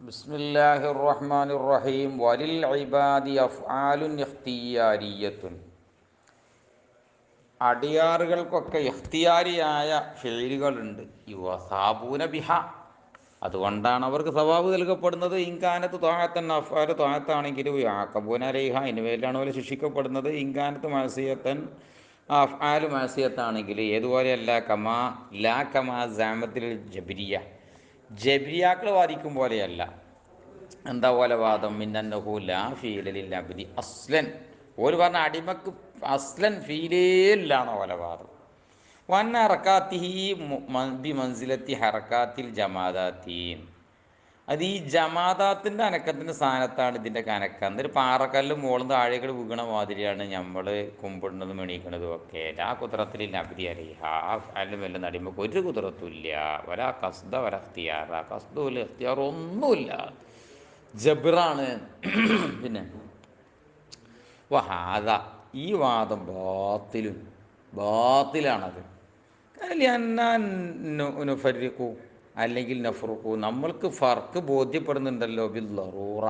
ബിസ്മില്ലാഹിർ റഹ്മാനിർ റഹീം വലിൽ ഇബാദി അഫ്ആലുൻ ഇഖ്തിയാരിയത്തുൻ. അടിയാറുകൾക്കൊക്കെ ഇഖ്തിയാരിയായ ഫെയിലുകളുണ്ട്. യുവസാബൂന ബിഹ, അതുകൊണ്ടാണ് അവർക്ക് സവാബ് നൽകപ്പെടുന്നത്. ഇൻകാനത്ത് ത്വാഅത്തൻ അഫ്ആല് ത്വാഅത്താണെങ്കിലും യാഖബൂന അലൈഹ, അതിനുവേണ്ടിയാണ് അവർ ശിക്ഷിക്കപ്പെടുന്നത്. ഇൻകാനത്ത് മഅസിയത്തൻ അഫ്ആല് മഅസിയത്താണെങ്കിൽ ഏതുപോലെയല്ല, കമാ ലാ കമാ സാമത്തിൽ ജബ്രിയ, ജബ്രിയാക്കൾ വാദിക്കും പോലെയല്ല. എന്താ പോലെ വാദം? മിന്നന്നഹു ലാ ഫീല ലിൽ അബ്ദി അസ്ലൻ, ഓര് പറഞ്ഞ അടിമക്ക് അസ്ലൻ ഫീലേ ഇല്ലാന്ന പോലെ വാദം. വൻ ഹറക്കാത്തിഹി ബി മൻസിലത്തി ഹറക്കാത്തിൽ ജമാദാത്തീൻ, അത് ഈ ജമാദാത്തിൻ്റെ അനക്കത്തിൻ്റെ സ്ഥാനത്താണ് ഇതിൻ്റെ അനക്കം. എന്നൊരു പാറക്കല്ല് മുകളിൽ താഴേക്കൾ വീകണ മാതിരിയാണ് നമ്മൾ കുമ്പിടുന്നതും എണീക്കുന്നതും ഒക്കെ. ആ കുതിരത്തിൽ അബ്ദി അലിഹ, അതിലും വല്ല നടിമക്ക് ഒരു കുതിരത്തുമില്ല. വല കസ്ദ വല ഇഖ്തിയാർ, കസ്ദുൽ ഇഖ്തിയാർ ഒന്നുമില്ല, ജബിറാണ്. പിന്നെ വഹാദ, ഈ വാദം ബാത്തിലാണത്. നുഫരിക്കു അല്ലെങ്കിൽ നഫ്രുക്കു, നമ്മൾക്ക് ഫർക്ക് ബോധ്യപ്പെടുന്നുണ്ടല്ലോ ബിൽ ലറൂറ,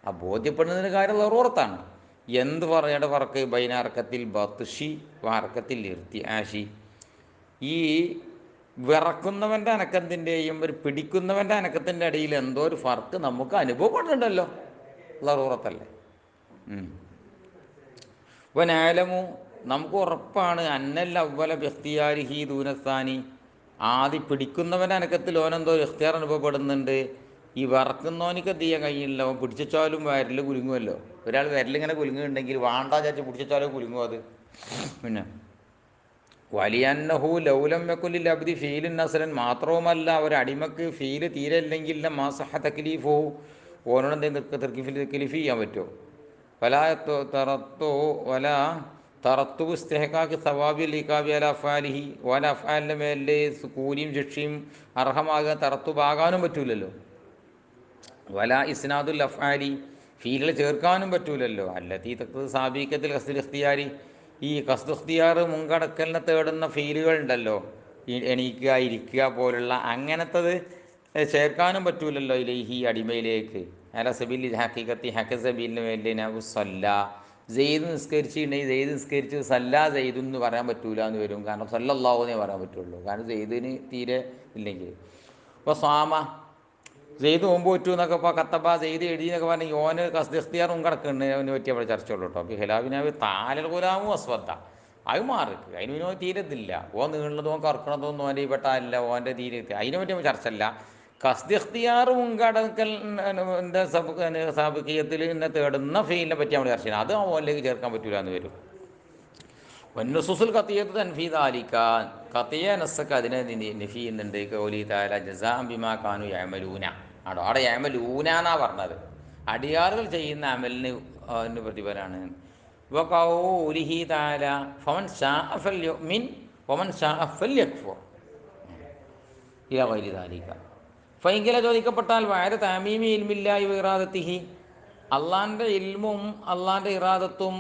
ആ ബോധ്യപ്പെടുന്നതിന് കാര്യം ലറൂറത്താണ്. എന്ത് പറയേണ്ട ഫർക്ക്? ബൈനാർക്കത്തിൽ ബത്ഷി വാർക്കത്തിൽ ഇർത്തിആഷി, ഈ വിറക്കുന്നവൻ്റെ അനക്കത്തിൻ്റെയും ഒരു പിടിക്കുന്നവൻ്റെ അനക്കത്തിൻ്റെ ഇടയിൽ എന്തോ ഒരു ഫർക്ക് നമുക്ക് അനുഭവപ്പെടുന്നുണ്ടല്ലോ, ലറൂറത്തല്ലേ. വനാലമു, നമുക്ക് ഉറപ്പാണ്, അന്നൽ അവല ബിഖ്തിയാരിഹി ദൂനസ്ഥാനി, ആദ്യം പിടിക്കുന്നവൻ്റെ അനക്കത്തിൽ ഓനെന്തോ ഒരു ഇഖ്തിയാർ അനുഭവപ്പെടുന്നുണ്ട്. ഈ വറക്കുന്നവനിക്ക് തീയ കയ്യില്ല, അവൻ പിടിച്ചാലും വിരൽ കുലുങ്ങുമല്ലോ. ഒരാൾ വിരലിങ്ങനെ കുലുങ്ങുന്നുണ്ടെങ്കിൽ വാണ്ടാ ചാച്ച് പിടിച്ചാലും കുലുങ്ങും അത്. പിന്നെ വലിയന്നഹു ലൗലം യക്കുലിൽ അബ്ദി ഫീലിൻ നസലൻ, മാത്രവുമല്ല ഒരടിമക്ക് ഫീല് തീരെ ഇല്ലെങ്കിൽ മാസഹ തക്ലീഫോ, ഓനോട് എന്തെങ്കിലും തക്ലീഫ് ചെയ്യാൻ പറ്റുമോ? വലാ തറത്തു വലാ തറത്തു ഇസ്തിഹ്ഖാഖി സവാബി ലിഖാബി അല അഫ്ആലിഹി, ഓല അഫ്ആലിൻ്റെ മേലെ കൂലിയും ശിക്ഷയും അർഹമാകാൻ തറത്തുബാകാനും പറ്റൂലല്ലോ. വല ഇസ്നാദുൽ അഫ്ആലി, ഫീലുകൾ ചേർക്കാനും പറ്റൂലല്ലോ. അല്ലത്തി തഖ്തദി സാബീഖത്തിൽ ഖസ്ദുൽ ഇഖ്തിയാരി, ഈ ഖസ്ദുൽ ഇഖ്തിയാർ മുൻകടക്കലിനെ തേടുന്ന ഫീലുകൾ ഉണ്ടല്ലോ, എണീക്കുക ഇരിക്കുക പോലുള്ള, അങ്ങനത്തത് ചേർക്കാനും പറ്റൂലല്ലോ ഇലൈഹി, അടിമയിലേക്ക്. അല സബീൽ ഹഖീഖത്തി, ഹഖ സബീലിന് വേണ്ടി സല്ല, സെയ്ദ് നിസ്കരിച്ചിട്ടുണ്ടെങ്കിൽ സെയ്ദ് നിസ്കരിച്ച് സല്ല സെയ്ദ് എന്ന് പറയാൻ പറ്റൂല എന്ന് വരും. കാരണം സല്ലല്ലാഹു എന്നേ പറയാൻ പറ്റുള്ളൂ, കാരണം സെയ്ദിന് തീരെ ഇല്ലെങ്കിൽ. അപ്പോൾ സ്വാമ, സെയ്ദ് നോമ്പ് പറ്റൂ എന്നൊക്കെ ഇപ്പോൾ കത്തബ സെയ്ദ് എഴുതി എന്നൊക്കെ പറഞ്ഞാൽ ഓന് ഖസ്ദ് ഇഖ്തിയാറും കിടക്കുന്നതിനെ പറ്റി അവിടെ ചർച്ചയുള്ളൂ കേട്ടോ. അപ്പോൾ ഹിലാബിനാവ് താലൽ ഗുലാമും അസ്വദ്ദ, അത് മാറിക്ക്, അതിന് പിന്നെ തീരത്തില്ല. ഓൻ നീളുന്നതോ കറക്കണതൊന്നും ഓൻ്റെ പെട്ടല്ല, ഓൻ്റെ തീരെ അതിനെ പറ്റി ചർച്ച അല്ല. ഖസ്ദ് ഇഖ്തിയാർ മുൻകടക്കലിൻ്റെ സാബിഖിയത്തിൽ എന്നെ തേടുന്ന ഫീലിനെ പറ്റി നമ്മൾ ചർച്ച ചെയ്യണം. അത് ഓനിലേക്ക് ചേർക്കാൻ പറ്റൂല എന്ന് വരും. വന്നുസുസുൽ കത്തിയത്ത് തൻഫീദ് ആലിക്കാൻ, കത്തിയ നസ്സൊക്കെ അതിനെ നഫി ചെയ്യുന്നുണ്ട്. കൗലി താല ജസാഅം ബിമാ കാനു യഅമലൂന, അവിടെ യഅമലൂന എന്നാണ് പറഞ്ഞത്. അടിയാറുകൾ ചെയ്യുന്ന അമലിന് പ്രതിഫലമാണ്. വഖൗലിഹി തആല ഫമൻ ശാഅ ഫൽയുമിൻ വമൻ ശാഅ ഫൽയക്ഫുർ ഇലാ ഗൈരി ദാലിക. ഫൈങ്കല ചോദിക്കപ്പെട്ടാൽ വഅദ തമീമി ഇൽമില്ലാഹി വഇറാദത്തിഹി, അള്ളാൻ്റെ ഇൽമും അള്ളാൻ്റെ ഇറാദത്തും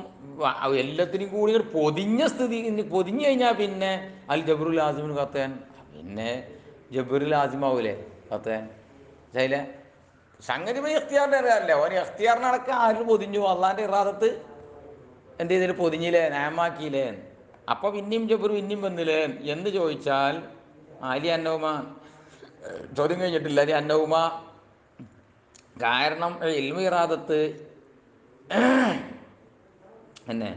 എല്ലാത്തിനും കൂടി പൊതിഞ്ഞ സ്ഥിതി, പൊതിഞ്ഞു കഴിഞ്ഞാൽ പിന്നെ അൽ ജബറുൽ ആസിമിന് കത്താൻ, പിന്നെ ജബറുൽ ആസിമാവൂലേ കത്താൻ. ശൈല സംഗതി പോയി ഇഖ്തിയാറിൻ്റെ അറിയാമല്ലേ, ഓന് ഇഖ്തിയാറിനടക്കം ആരും പൊതിഞ്ഞു, അള്ളാൻ്റെ ഇറാദത്ത് എന്ത് ചെയ്തിട്ട് പൊതിഞ്ഞില്ലേ, നയമാക്കിയില്ലേ. അപ്പോൾ പിന്നെയും ജബറു പിന്നെയും വന്നില്ലേ എന്ന് ചോദിച്ചാൽ അലി അന്നവുമ, ചോദ്യം കഴിഞ്ഞിട്ടില്ല. അലി അന്നവുമ, കാരണം ഇൽമു ഇറാദത്ത് എന്നെ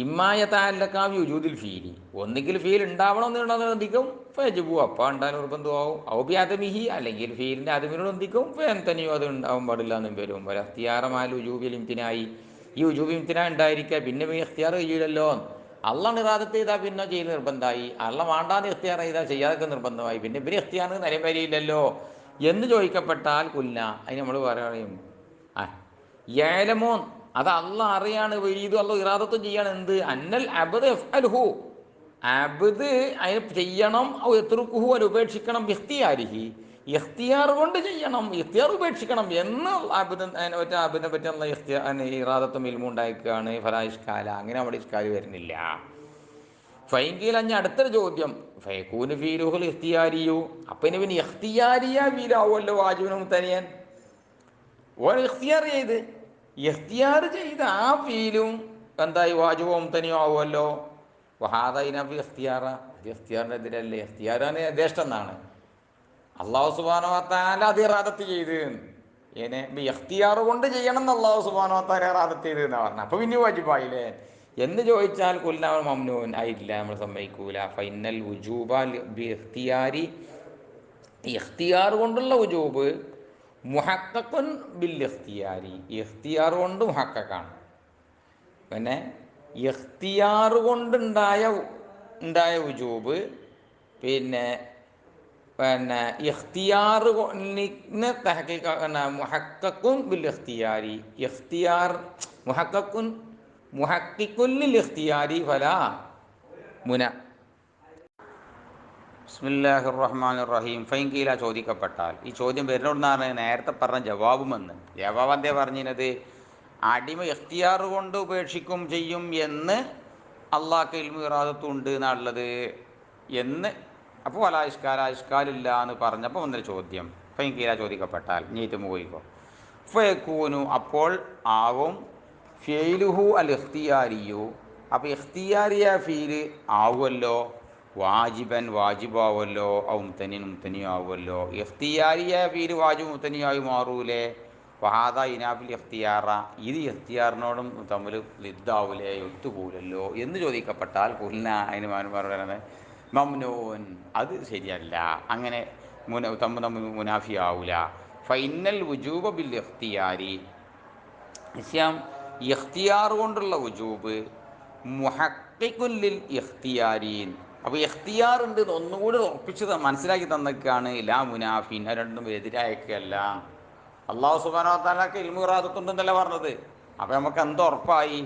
ഇമ്മായത്താലക്കാവി ഉജൂദിൽ ഫീലി, ഒന്നുകിൽ ഫീൽ ഉണ്ടാവണം എന്നുള്ളത് എന്തിക്കും ഫജബു, അപ്പോൾ ഉണ്ടാകാൻ നിർബന്ധമാവും. ഔബിയാതമിഹി, അല്ലെങ്കിൽ ഫീലിൻ്റെ അതിമിനോട് എന്തിക്കും ഫെന്തനിയും അത് ഉണ്ടാവാൻ പാടില്ല എന്നും വരും. ഒരു അഖ്തിയാറമാൽ ഉജൂബിൽ ഇംതിനായി, ഈ ഉജൂബ് ഇംതിന ഉണ്ടായിരിക്കുക, പിന്നെ ഈ ഇഖ്തിയാർ കഴിയില്ലല്ലോ. അള്ളാഹ് ഇറാദത്ത് ചെയ്താൽ പിന്നെ ചെയ്ത് നിർബന്ധമായി, അള്ളാഹ് വേണ്ടാതെ ഇഖ്തിയാർ ചെയ്താൽ ചെയ്യാതൊക്കെ നിർബന്ധമായി, പിന്നെ ഇവര് ഇഖ്തിയാറിന് നിലവരിയില്ലല്ലോ എന്ന് ചോദിക്കപ്പെട്ടാൽ കുല്ല, അതിന് നമ്മൾ പറയും ഏലമോൻ, അത് അള്ളാഹ് അറിയാണ്, വരീദും അള്ളാഹ് ഇറാദത്തും ചെയ്യാണ്. എന്ത്? അന്നൽ അബ്ദ് യഫ്അലുഹു, അബ്ദ് അതിന് ചെയ്യണം, യത്റുക്കുഹു അത് ഉപേക്ഷിക്കണം, ഇഖ്തിയാരിഹി ഇഖ്തിയാർ കൊണ്ട് ചെയ്യണം, ഇഖ്തിയാർ ഉപേക്ഷിക്കണം എന്ന് അബ്ദിനെ പറ്റി അള്ളാഹ് ഇറാദത്തും ഇൽമും ഉണ്ടായിരിക്കുകയാണ്. ഫലാ ഇഷ്കാല, അങ്ങനെ അവിടെ ഇഷ്കാല് വരുന്നില്ല. ഫൈൻകീൽ അഞ്ഞ അടുത്തൊരു ചോദ്യം, ഫൈക്കൂന് ഫീലുഹുൽ ഇഖ്തിയാരിയു, അപ്പം ഇനി പിന്നെ ഇഖ്തിയാരിയ ഫീലാവുമല്ലോ വാജിബിന് മുത്തനിയൻ. ഓൻ ഇഖ്തിയാർ ചെയ്ത് ആ ഫീലും എന്തായി വാജിബോ മുത്തനിയോ ആവുമല്ലോ. വഹാദ ഇനഫി ഇഖ്തിയാറ, അത് ഇഖ്തിയാറിനെതിരല്ലേ. ഇഖ്തിയാറാണ് യഥേഷ്ടം എന്നാണ്. അള്ളാഹു സുബ്ഹാനഹു വ തആല അത് ഇറാദത്ത് ചെയ്ത്, ഏനെ ഇഖ്തിയാർ കൊണ്ട് ചെയ്യണം എന്ന് അള്ളാഹു സുബ്ഹാനഹു വ തആല ഇറാദത്ത് ചെയ്ത് എന്നാണ് പറഞ്ഞത്. അപ്പോൾ പിന്നെ വാജിബായില്ലേ എന്ന് ചോദിച്ചാൽ കുൽനാ മംനൂൻ, ആയില്ല, നമ്മൾ സമ്മതിക്കൂല. ഫൈനൽ വുജൂബ ബി ഇഖ്തിയാരി, ഇഖ്തിയാർ കൊണ്ടുള്ള വുജൂബ് മുഹഖഖുൻ ബിൽ ഇഖ്തിയാരി, ഇഖ്തിയാർ കൊണ്ട് മുഹഖഖാണ്. പിന്നെ ഇഖ്തിയാർ കൊണ്ടുണ്ടായ വുജൂബ്, പിന്നെ പിന്നെ ഇഖ്തിയാറിനെ തഹഖീഖ മുഹഖഖുൻ ബിൽ ഇഖ്തിയാരി, ഇഖ്തിയാർ മുഹഖഖുൻ മുഹഖിഖുൻ ലിൽ ഇഖ്തിയാരി ഫലാ മുന. ബിസ്മില്ലാഹിർ റഹ്മാനിർ റഹീം. ഫൈൻകീല ചോദിക്കപ്പെട്ടാൽ, ഈ ചോദ്യം വരുന്നോടുന്നാണ് നേരത്തെ പറഞ്ഞ ജവാബുമെന്ന്. ജവാബ് എന്തേ പറഞ്ഞത്? അടിമ ഇഖ്തിയാർ കൊണ്ട് ഉപേക്ഷിക്കും ചെയ്യും എന്ന് അള്ളാഹ്ക്ക് ഇൽമു ഇറാദത്തും ഉണ്ട് എന്നുള്ളത് എന്ന്. അപ്പോൾ വലാ ഇഷ്കാല, ഇഷ്കാലില്ല എന്ന് പറഞ്ഞപ്പോൾ ഒന്നൊരു ചോദ്യം. ഫൈൻകീല ചോദിക്കപ്പെട്ടാൽ, നീറ്റ് പോയിക്കോ. ഫയക്കൂനു അപ്പോൾ ആവും ഫെയിലുഹു അൽ ഇഖ്തിയാരിയു, അപ്പോൾ ഇഖ്തിയാരിയ ഫീല് ആവുമല്ലോ വാജിബൻ, വാജിബാവുമല്ലോ, ഔ മുത്തനിൻ, മുത്തനിയും ആവുമല്ലോ. ഇഖ്തിയാരിയ ഫീല് വാജിബ് മുത്തനിയായി മാറൂലേ. വഹാദ ഇനാഫിൽ ഇഖ്തിയാറ, ഇത് ഇഖ്തിയാറിനോടും തമ്മിൽ ലിദ്ദാവൂലേ, ഒത്തുപോലല്ലോ എന്ന് ചോദിക്കപ്പെട്ടാൽ കുൽന, അതിന് പറയുന്നത് മംനൂൻ, അത് ശരിയല്ല, അങ്ങനെ തമ്മിൽ മുനാഫി ആവൂല. ഫൈനൽ വുജൂബ ബിൽ ഇഖ്തിയാരി, നിശ്ചയം ഇഖ്തിയാർ കൊണ്ടുള്ള വുജൂബ് മുഹഖിഖുൻ ലിൽ ഇഖ്തിയാരീൻ. അപ്പോൾ ഇഖ്തിയാർ ഉണ്ട് എന്ന് ഒന്നുകൂടി ഉറപ്പിച്ച് മനസ്സിലാക്കി തന്നൊക്കെയാണ് ലാ മുനാഫിൻ, അത് രണ്ടും എതിരായൊക്കെയല്ല. അള്ളാഹു സുബ്ഹാനഹു വ തആലക്ക് ഇൽമു ഇറാദത്തുണ്ടെന്നല്ല പറഞ്ഞത്. അപ്പോൾ നമുക്ക് എന്ത് ഉറപ്പായി?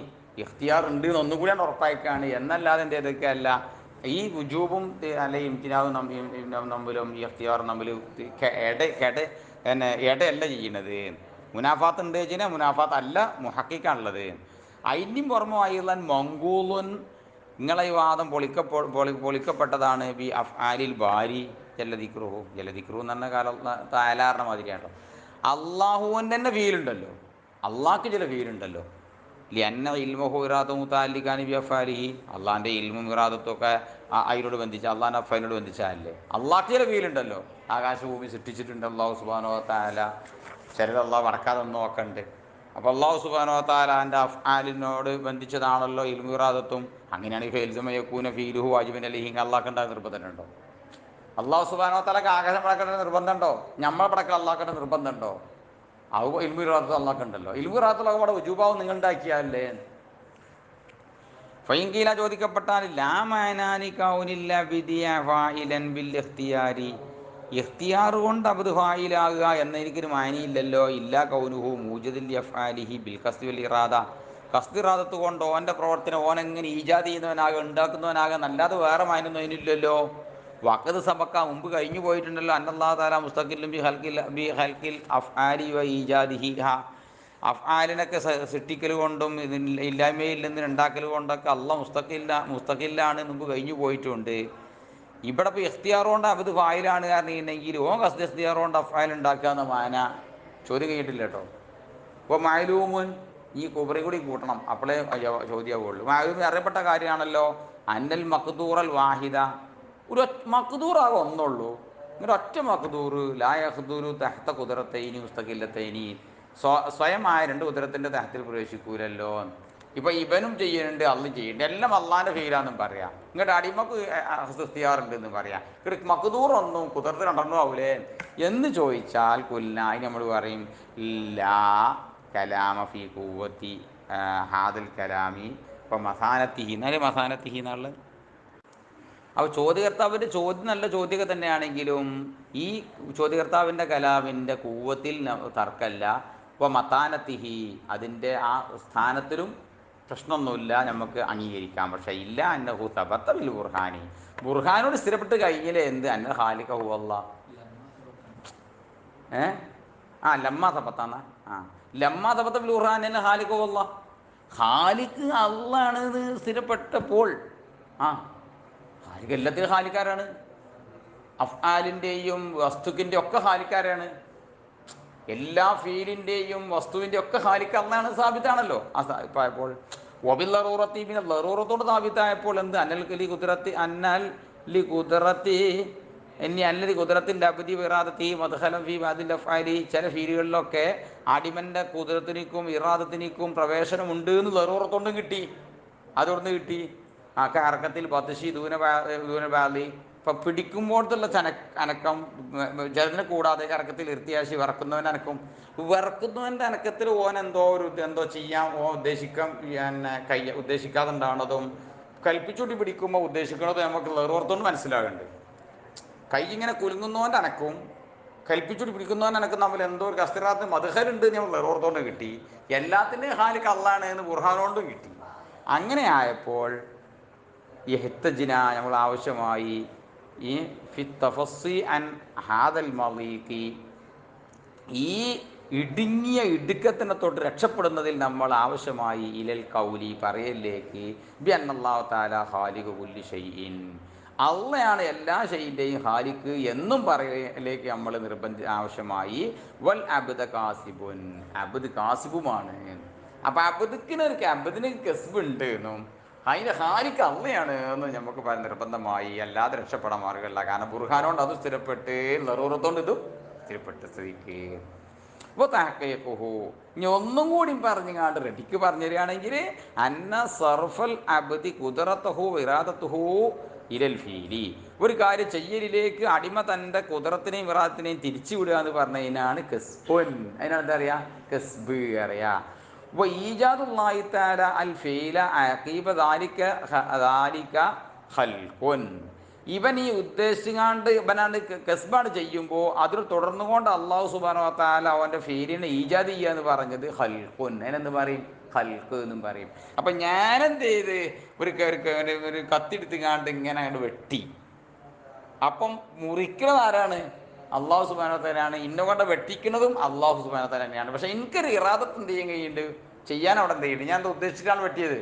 ഇഖ്തിയാർ ഉണ്ട് എന്ന് ഒന്നുകൂടിയാണ് ഉറപ്പായിക്കാണ്, എന്നല്ലാതെ എന്ത് ചെയ്തൊക്കെയല്ല. ഈ വുജൂബും അല്ല ഇംതിനാവും തമ്മിലും ഈ ഇഖ്തിയാറും തമ്മിൽ എടയല്ല ചെയ്യണത്. മുനാഫാത്ത് ഉണ്ട് വെച്ചാൽ മുനാഫാത്ത് അല്ല, മുഹഖിഖാണുള്ളത്. അതിൻ്റെയും പുറമെ മങ്കൂലുൻ, നിങ്ങളെ ഈ വാദം പൊളിക്കപ്പെട്ടതാണ് ബി അഫ്ആലിൽ ബാരി ജല്ലദിക്റുഹു. ജല്ലദിക്റുഹു എന്ന് പറഞ്ഞ കാലം താലാറിന മാതിരിയാണല്ലോ. അള്ളാഹുവിൻ്റെ തന്നെ ഫീലുണ്ടല്ലോ, അള്ളാഹ്ക്ക് ചില ഫീലുണ്ടല്ലോ. ലിഅന്ന ഇൽമുഹു ഇറാദത്തു മുതഅല്ലിഖാനി ബി അഫ്ആലിഹി, അള്ളാഹിൻ്റെ ഇൽമും ഇറാദത്തൊക്കെ അതിനോട് ബന്ധിച്ച, അള്ളാഹിൻ്റെ അഫ്ആലിനോട് ബന്ധിച്ചതല്ലേ. അള്ളാഹ്ക്ക് ചില ഫീലുണ്ടല്ലോ. ആകാശഭൂമി സൃഷ്ടിച്ചിട്ടുണ്ട് അള്ളാഹു സുബ്ഹാനഹു വ തആല, ചിലത് അള്ളാഹ് വടക്കാതെ ഒന്നും നോക്കണ്ട്. അപ്പോൾ അള്ളാഹു സുബ്ഹാനഹു വ തആലാൻ്റെ അഫ്ആലിനോട് ബന്ധിച്ചതാണല്ലോ ഇൽമു ഇറാദത്തും. അങ്ങനെയാണെങ്കിൽ ഫെൽസുമ യകൂന ഫീലുഹു വാജിബൻ അലൈഹി, അള്ളാഹ്ക്ക് ഉണ്ടാകുന്ന നിർബന്ധമുണ്ടോ? അള്ളാഹു സുബ്ഹാനഹു വ തആലക്ക് ആകാശം പടക്കേണ്ട നിർബന്ധമുണ്ടോ? നമ്മളെ പടക്കം അള്ളാഹ്ക്കേണ്ട നിർബന്ധമുണ്ടോ? അത് ഇൽമു ഇറാദത്ത് അള്ളാഹ്ക്ക് ഉണ്ടല്ലോ. ഇൽമു ഇറാദത്തുള്ള അവിടെ ഉജൂബാവും നിങ്ങൾ ഉണ്ടാക്കിയാലേ. ഫൈൻകീല ചോദിക്കപ്പെട്ടാൽ ലാ മാനാനി കൗനില്ല ബിദിയ ഫായിലൻ ബിൽ ഇഖ്തിയാരി, ഇഖ്തിയാർ കൊണ്ട് അബ്ദു ഫായിലാകുക എന്ന എനിക്കൊരു മാനിയില്ലല്ലോ. ഇല്ല കൗനുഹു മൂജിദിൽ അഫ്ആലിഹി ബിൽ ഖസ്ദി വൽ ഇറാദ, ഖസ്ദ് ഇറാദത്ത് കൊണ്ട് ഓൻ്റെ പ്രവർത്തനം ഓനെങ്ങനെ ഈജാദ് ചെയ്യുന്നവനാകെ, ഉണ്ടാക്കുന്നവനാകെ, അല്ലാതെ വേറെ മാനൊന്നും അതിനില്ലല്ലോ. വഖദ് സബക്ക, മുമ്പ് കഴിഞ്ഞു പോയിട്ടുണ്ടല്ലോ. അന്നല്ലാഹു തആല മുസ്തഖില്ലും ബി ഖൽഖിൽ അഫ്ആലി വ ഈജാദിഹിഹ, അഫ്ആലിനൊക്കെ സൃഷ്ടിക്കൽ കൊണ്ടും ഇല്ലായ്മയിൽ നിന്ന് ഉണ്ടാക്കൽ കൊണ്ടൊക്കെ അള്ളാഹ് മുസ്തഖില്ലാണ്, മുമ്പ് കഴിഞ്ഞു പോയിട്ടുണ്ട്. ഇവിടെ ഇപ്പോൾ ഇഖ്തിയാർ കൊണ്ട് അബ്ദ് ഫായിലാണ് കാരണമെങ്കിൽ ഓൻ ഖസ്ദ് ഇഖ്തിയാർ കൊണ്ട് അഫ്ആൽ ഉണ്ടാക്കുക എന്ന മാന ചോദ്യം കഴിഞ്ഞിട്ടില്ല കേട്ടോ. ഇപ്പോൾ മഅലൂമുൻ, ഈ കുബറി കൂടി കൂട്ടണം, അപ്പോഴേ ചോദ്യമാവുള്ളൂ. മഅലൂം അറിയപ്പെട്ട കാര്യമാണല്ലോ. അന്നൽ മഖ്ദൂറൽ വാഹിദ, ഒരു മഖ്ദൂറാകെ ഒന്നുള്ളൂ. ഇങ്ങനെ ഒറ്റ മഖ്ദൂർ ലാ യഖ്ദുറു തഹ്ത ഖുദ്റത്തൈനി മുസ്തഖില്ലത്തൈനി, സ്വയമായ രണ്ട് കുതിരത്തിൻ്റെ തഹത്തിൽ പ്രവേശിക്കൂലല്ലോ. ഇപ്പോൾ ഇവനും ചെയ്യുന്നുണ്ട്, അള്ളും ചെയ്യുന്നുണ്ട്, എല്ലാം അള്ളാൻ്റെ ഫീലാണെന്നും പറയാം. ഇങ്ങോട്ട് അടിമക്ക് ഇഖ്തിയാറുണ്ട് എന്ന് പറയാം. ഇങ്ങോട്ട് മഖ്ദൂർ ഒന്നും കുതിർത്ത് രണ്ടെണ്ണം ആവൂലേ എന്ന് ചോദിച്ചാൽ കുൽന, അതിന് നമ്മൾ പറയും ലാ കലാമ ഫി ഖുവ്വത്തി ഹാദൽ കലാമി, ഇപ്പോൾ മസാനത്തിഹി എന്നാലും മസാനത്തിഹി എന്നുള്ളത്. അപ്പോൾ ചോദ്യകർത്താവിൻ്റെ ചോദ്യം നല്ല ചോദ്യമൊക്കെ തന്നെയാണെങ്കിലും ഈ ചോദ്യകർത്താവിൻ്റെ കലാമിൻ്റെ കൂവത്തിൽ തർക്കമല്ല. ഇപ്പോൾ മത്താനത്തിഹി, അതിൻ്റെ ആ സ്ഥാനത്തിലും പ്രശ്നമൊന്നുമില്ല, നമുക്ക് അംഗീകരിക്കാം. പക്ഷേ ഇല്ല അന്നഹു തബത്ത ബിൽ ബുർഹാനി, ബുർഹാനോട് സ്ഥിരപ്പെട്ട് കഴിഞ്ഞില്ലേ എന്ത് അന്ന ഖാലിഖ ഹുവ അല്ലാഹ്. ലമ്മ തബത്താന്ന, ലമ്മ തബത്ത ബിൽ ബുർഹാനി അന്ന ഖാലിഖ ഹുവ അല്ലാഹ്, ഖാലിഖ് അള്ളാണ് സ്ഥിരപ്പെട്ടപ്പോൾ ഖാലിഖ് എല്ലാത്തിനും ഖാലിക്കാരാണ്. അഫ്ആലിൻ്റെയും വസ്തുക്കിൻ്റെ ഒക്കെ ഖാലിക്കാരാണ്. എല്ലാ ഫീലിൻ്റെയും വസ്തുവിൻ്റെ ഒക്കെ ഖാലിക്ക് അല്ലാഹ് സാബിത്താണല്ലോ. ഇപ്പോൾ വബിൽ ലറൂറത്തി പിന്നെ ലറൂറത്തോട് സാബിത്തായപ്പോൾ എന്ത് അന്നൽ ലി കുദ്റത്തി അന്നൽ ലി കുദ്റത്തി ഇനി അല്ലതി കുദ്റത്തിൻ്റെ അബദി ഇറാദത്തി മദ്ഖലം ഫി ബാദിൽ അഫ്ആലി, ചില ഫീലുകളിലൊക്കെ അടിമൻ്റെ കുദ്റത്തിനിക്കും ഇറാദത്തിനിക്കും പ്രവേശനമുണ്ട് എന്ന് ലറൂറത്തോണ്ടും കിട്ടി. അതോടൊന്ന് കിട്ടി ആ കറക്കത്തിൽ ബത്ഷി ദൂനബാലി. ഇപ്പം പിടിക്കുമ്പോഴത്തുള്ള അനക്കം ജലത്തിനെ കൂടാതെ കറക്കത്തിൽ ഇർത്തിയാശി വിറക്കുന്നവൻ്റെ അനക്കും. വിറക്കുന്നവൻ്റെ അനക്കത്തിൽ ഓൻ എന്തോ ചെയ്യാൻ ഓൻ ഉദ്ദേശിക്കാതെ ഉണ്ടാവുന്നതും കൽപ്പിച്ചുകൂട്ടി പിടിക്കുമ്പോൾ ഉദ്ദേശിക്കുന്നതും നമുക്ക് ലറൂറത്തോണ്ട് മനസ്സിലാകുന്നുണ്ട്. കൈ ഇങ്ങനെ കുലുങ്ങുന്നവൻ്റെ അനക്കും കൽപ്പിച്ചുകൂട്ടി പിടിക്കുന്നവൻ്റെ അനക്കും തമ്മിൽ എന്തോ ഒരു കസ്തിറാത്ത് മദ്ഹലുണ്ട് നമ്മൾ ലറൂറത്തോണ്ട് കിട്ടി. എല്ലാത്തിൻ്റെയും ഖാലിഖ് അല്ലാഹ് എന്ന് ബുർഹാനോണ്ടും കിട്ടി. അങ്ങനെ ആയപ്പോൾ യഹ്തജിന നമ്മൾ ആവശ്യമായി ഈ ഫി തഫസ്സി അൻ ഹാദൽ മളീഖി, ഈ ഇടുങ്ങിയ ഇടുക്കത്തിനെ തൊട്ട് രക്ഷപ്പെടുന്നതിൽ നമ്മൾ ആവശ്യമായി ഇലൽ കൗലി പറയലിലേക്ക് ബി അന്നല്ലാഹു തആല ഖാലിഖു കുല്ലി ഷൈഇൻ, അള്ളയാണ് എല്ലാ ഷൈഇൻ്റെയും ഖാലിഖ് എന്നും പറയലിലേക്ക് നമ്മൾ ആവശ്യമായി. വൽ അബ്ദ കാസിബുൻ, അബ്ദ് കാസിബുമാണ്. അപ്പം അബ്ദിന് കസ്ബ് ഉണ്ട് എന്നും അതിൻ്റെ ഖാലിഖ് അള്ളയാണ് എന്ന് നമുക്ക് പറയാൻ നിർബന്ധമായി. അല്ലാതെ രക്ഷപ്പെടാൻ മാർഗമല്ല. കാരണം ബുർഹാനോണ്ട് അത് സ്ഥിരപ്പെട്ട് ലറൂറത്തോണ്ട് ഇതും സ്ഥിരപ്പെട്ട സ്ഥിതിക്ക് ഇപ്പോൾ തഹഖീഖുഹു ഇനി ഒന്നും കൂടി പറഞ്ഞങ്ങാണ്ട് റെഡിക്ക് പറഞ്ഞു തരികയാണെങ്കിൽ അന്ന സർഫൽ അബ്ദി ഖുദ്റത്തുഹു ഇറാദത്തുഹു ഇലൽ ഫീലി, ഒരു കാര്യം ചെയ്യലിലേക്ക് അടിമ തൻ്റെ ഖുദ്റത്തിനെയും ഇറാദത്തിനെയും തിരിച്ചു വിടുക എന്ന് പറഞ്ഞതിനാണ് കസ്ബുൻ. അതിനാണ് എന്താ പറയുക? കസ്ബ് അറിയാ. അപ്പോൾ ഈജാദുല്ലാഹി തആല അൽ ഫീല അഖീബ ദാലിക ഖൽഖുൻ, ഇവൻ ഈ ഉദ്ദേശിക്കാണ്ട് ഇവനാണ്ട് കസ്ബാണ് ചെയ്യുമ്പോൾ അതിൽ തുടർന്നുകൊണ്ട് അള്ളാഹു സുബ്ഹാനഹു വ തആല അവൻ്റെ ഫീലിനെ ഈജാദ് ചെയ്യുക എന്ന് പറഞ്ഞത് ഖൽഖുൻ. അതിനെന്ത് പറയും? ഖൽഖ് എന്നും പറയും. അപ്പം ഞാനെന്ത് ചെയ്ത് ഒരു കത്തിയെടുത്തുകാണ്ട് ഇങ്ങനെ അങ്ങോട്ട് വെട്ടി. അപ്പം മുറിക്കുന്നത് ആരാണ്? അള്ളാഹു സുബ്ഹാനഹു വ തആലയാണ്. ഇന്നെ കൊണ്ട് വെട്ടിക്കുന്നതും അള്ളാഹു സുബ്ഹാനഹു വ തആല തന്നെയാണ്. പക്ഷേ എനിക്കൊരു ഇറാദത്ത് എന്ത് ചെയ്യാൻ കഴിയുന്നുണ്ട്? ചെയ്യാൻ അവിടെ എന്ത് ചെയ്യുന്നുണ്ട്? ഞാൻ എന്താ ഉദ്ദേശിച്ചിട്ടാണ് വെട്ടിയത്.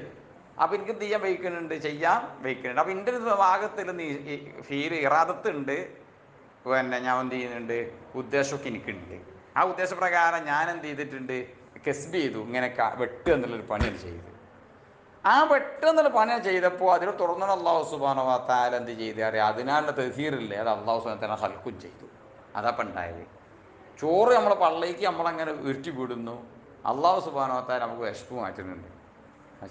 അപ്പോൾ എനിക്ക് എന്ത് ചെയ്യാൻ വയ്ക്കുന്നുണ്ട്? ചെയ്യാൻ വയ്ക്കുന്നുണ്ട്. അപ്പോൾ എൻ്റെ ഒരു ഭാഗത്തിൽ ഫീല് ഇറാദത്തുണ്ട്, പിന്നെ ഞാൻ എന്ത് ചെയ്യുന്നുണ്ട്? ഉദ്ദേശമൊക്കെ എനിക്കുണ്ട്. ആ ഉദ്ദേശപ്രകാരം ഞാൻ എന്ത് ചെയ്തിട്ടുണ്ട്? കസ്ബ് ചെയ്തു. ഇങ്ങനെ വെട്ടുക എന്നുള്ളൊരു പണിയാണ് ചെയ്ത്. ആ വെട്ടുന്നുള്ള പണി ചെയ്തപ്പോൾ അതിൽ തുറന്നത് അള്ളാഹു സുബ്ഹാനഹു വ തആല എന്ത് ചെയ്ത് അറിയാം? അതിനാലുള്ള തഫ്സീറില്ലേ, അത് അള്ളാഹു സുബ്ഹാനഹു വ തആല ഖൽഖുൻ ചെയ്തു. അതപ്പം ഉണ്ടായത്. ചോറ് നമ്മളെ പള്ളിക്ക് നമ്മളങ്ങനെ ഉരുട്ടി വിടുന്നു, അള്ളാഹു സുബ്ഹാനഹു വ തആല നമുക്ക് വിശപ്പ് മാറ്റുന്നുണ്ട്.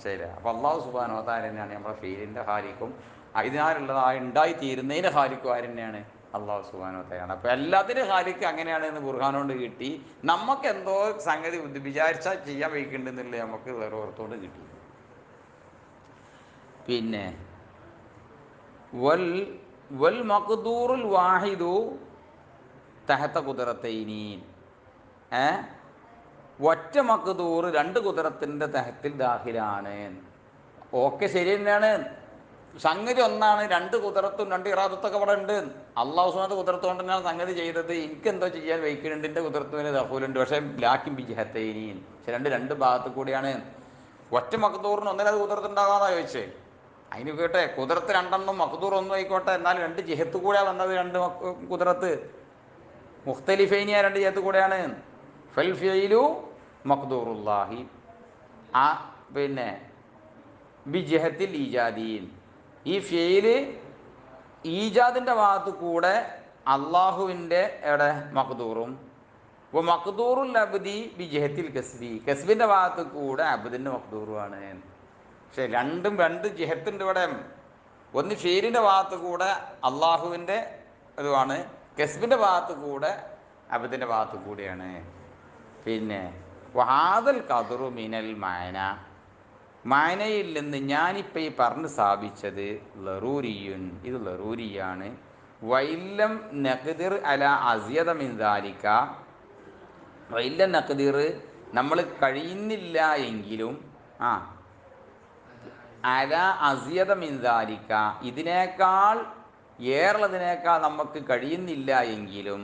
ശരിയല്ലേ? അപ്പോൾ അള്ളാഹു സുബ്ഹാനഹു വ തആല തന്നെയാണ് നമ്മുടെ ഫീലിൻ്റെ ഖാലിഖും ഇതിനാലുള്ളതായി ഉണ്ടായിത്തീരുന്നതിൻ്റെ ഖാലിഖും ആര് തന്നെയാണ്? അള്ളാഹു സുബ്ഹാനഹു വ തആലയാണ്. അപ്പോൾ എല്ലാത്തിൻ്റെയും ഖാലിഖ് അങ്ങനെയാണ് എന്ന് ബുർഹാനോണ്ട് കിട്ടി. നമുക്ക് എന്തോ സംഗതി വിചാരിച്ചാൽ ചെയ്യാൻ വയ്ക്കുന്നുണ്ടെന്നുള്ളത് നമുക്ക് വേറെ ഓർത്തോണ്ട് കിട്ടി. പിന്നെ വൽ മഖ്ദൂറുൽ വാഹിദു തഹത്ത ഖുദ്റത്തൈനി, ഒറ്റ മഖ്ദൂർ രണ്ട് ഖുദ്റത്തിൻ്റെ തഹത്തിൽ ദാഖിലാണ്. ഓക്കെ, ശരി തന്നെയാണ്. സംഗതി ഒന്നാണ്. രണ്ട് ഖുദ്റത്തും രണ്ട് ഇറാദത്തൊക്കെ ഇവിടെ ഉണ്ട്. അള്ളാഹു സുബ്ഹാനഹു ഖുദ്റത്ത് കൊണ്ട് തന്നെയാണ് സംഗതി ചെയ്തത്. എനിക്കെന്തോ ചെയ്യാൻ വയ്ക്കുന്നുണ്ട്, എൻ്റെ ഖുദ്റത്തിന് ദഖൂലുണ്ട്. പക്ഷേ ലാക്കിൻ ബിജിഹത്തൈനി, പക്ഷെ രണ്ട് ഭാഗത്ത് കൂടിയാണ്. ഒറ്റ മഖ്ദൂറിന് ഒന്നിനത് ഖുദ്റത്തുണ്ടാകാമെന്നാണ് ചോദിച്ചത്. അതിന് കേട്ടെ, ഖുദ്റത്ത് രണ്ടെണ്ണം മഖ്ദൂർ ഒന്നും ആയിക്കോട്ടെ, എന്നാൽ രണ്ട് ജിഹത്ത് കൂടെയാണ് വന്നത്. രണ്ട് ഖുദ്റത്ത് മുഖ്തലിഫൈനിയ രണ്ട് ജിഹത്ത് കൂടെയാണ്. ഫൽ ഫിഇലു മഖ്ദൂറുല്ലാഹി പിന്നെ ബി ജിഹത്തിൽ ഈജാദീൻ, ഈ ഫിഇല് ഈജാദിൻ്റെ ഭാഗത്ത് കൂടെ അള്ളാഹുവിൻ്റെ എവിടെ മഖ്ദൂറും മഖ്ദൂറുൽ അബ്ദി ബി ജിഹത്തിൽ കസ്ബി, കസ്ബിൻ്റെ ഭാഗത്ത് കൂടെ അബ്ദിൻ്റെ മഖ്ദൂറുമാണ്. പക്ഷേ രണ്ട് ജിഹത്തുണ്ട് ഇവിടെ. ഒന്ന് ഫീലിൻ്റെ ഭാഗത്ത് കൂടെ അള്ളാഹുവിൻ്റെ ഇതുമാണ്, കസ്ബിൻ്റെ ഭാഗത്ത് കൂടെ അബ്ദിൻ്റെ ഭാഗത്ത് കൂടെയാണ്. പിന്നെ വഹാദൽ ഖദ്റു മിനൽ മഅന, മഅനയിൽ നിന്ന് ഞാനിപ്പോൾ ഈ പറഞ്ഞ് സ്ഥാപിച്ചത് ലറൂരിയുൻ, ഇത് ലറൂരിയാണ്. വൈല്ലം നഖ്ദിർ അല അസിയദ മിൻ ദാലിക, വൈല്ലം നഖ്ദിർ നമ്മൾ കഴിയുന്നില്ല എങ്കിലും അല അസിയദ മിൻ ദാലിക, ഇതിനേക്കാൾ ഏറുള്ളതിനേക്കാൾ നമുക്ക് കഴിയുന്നില്ല എങ്കിലും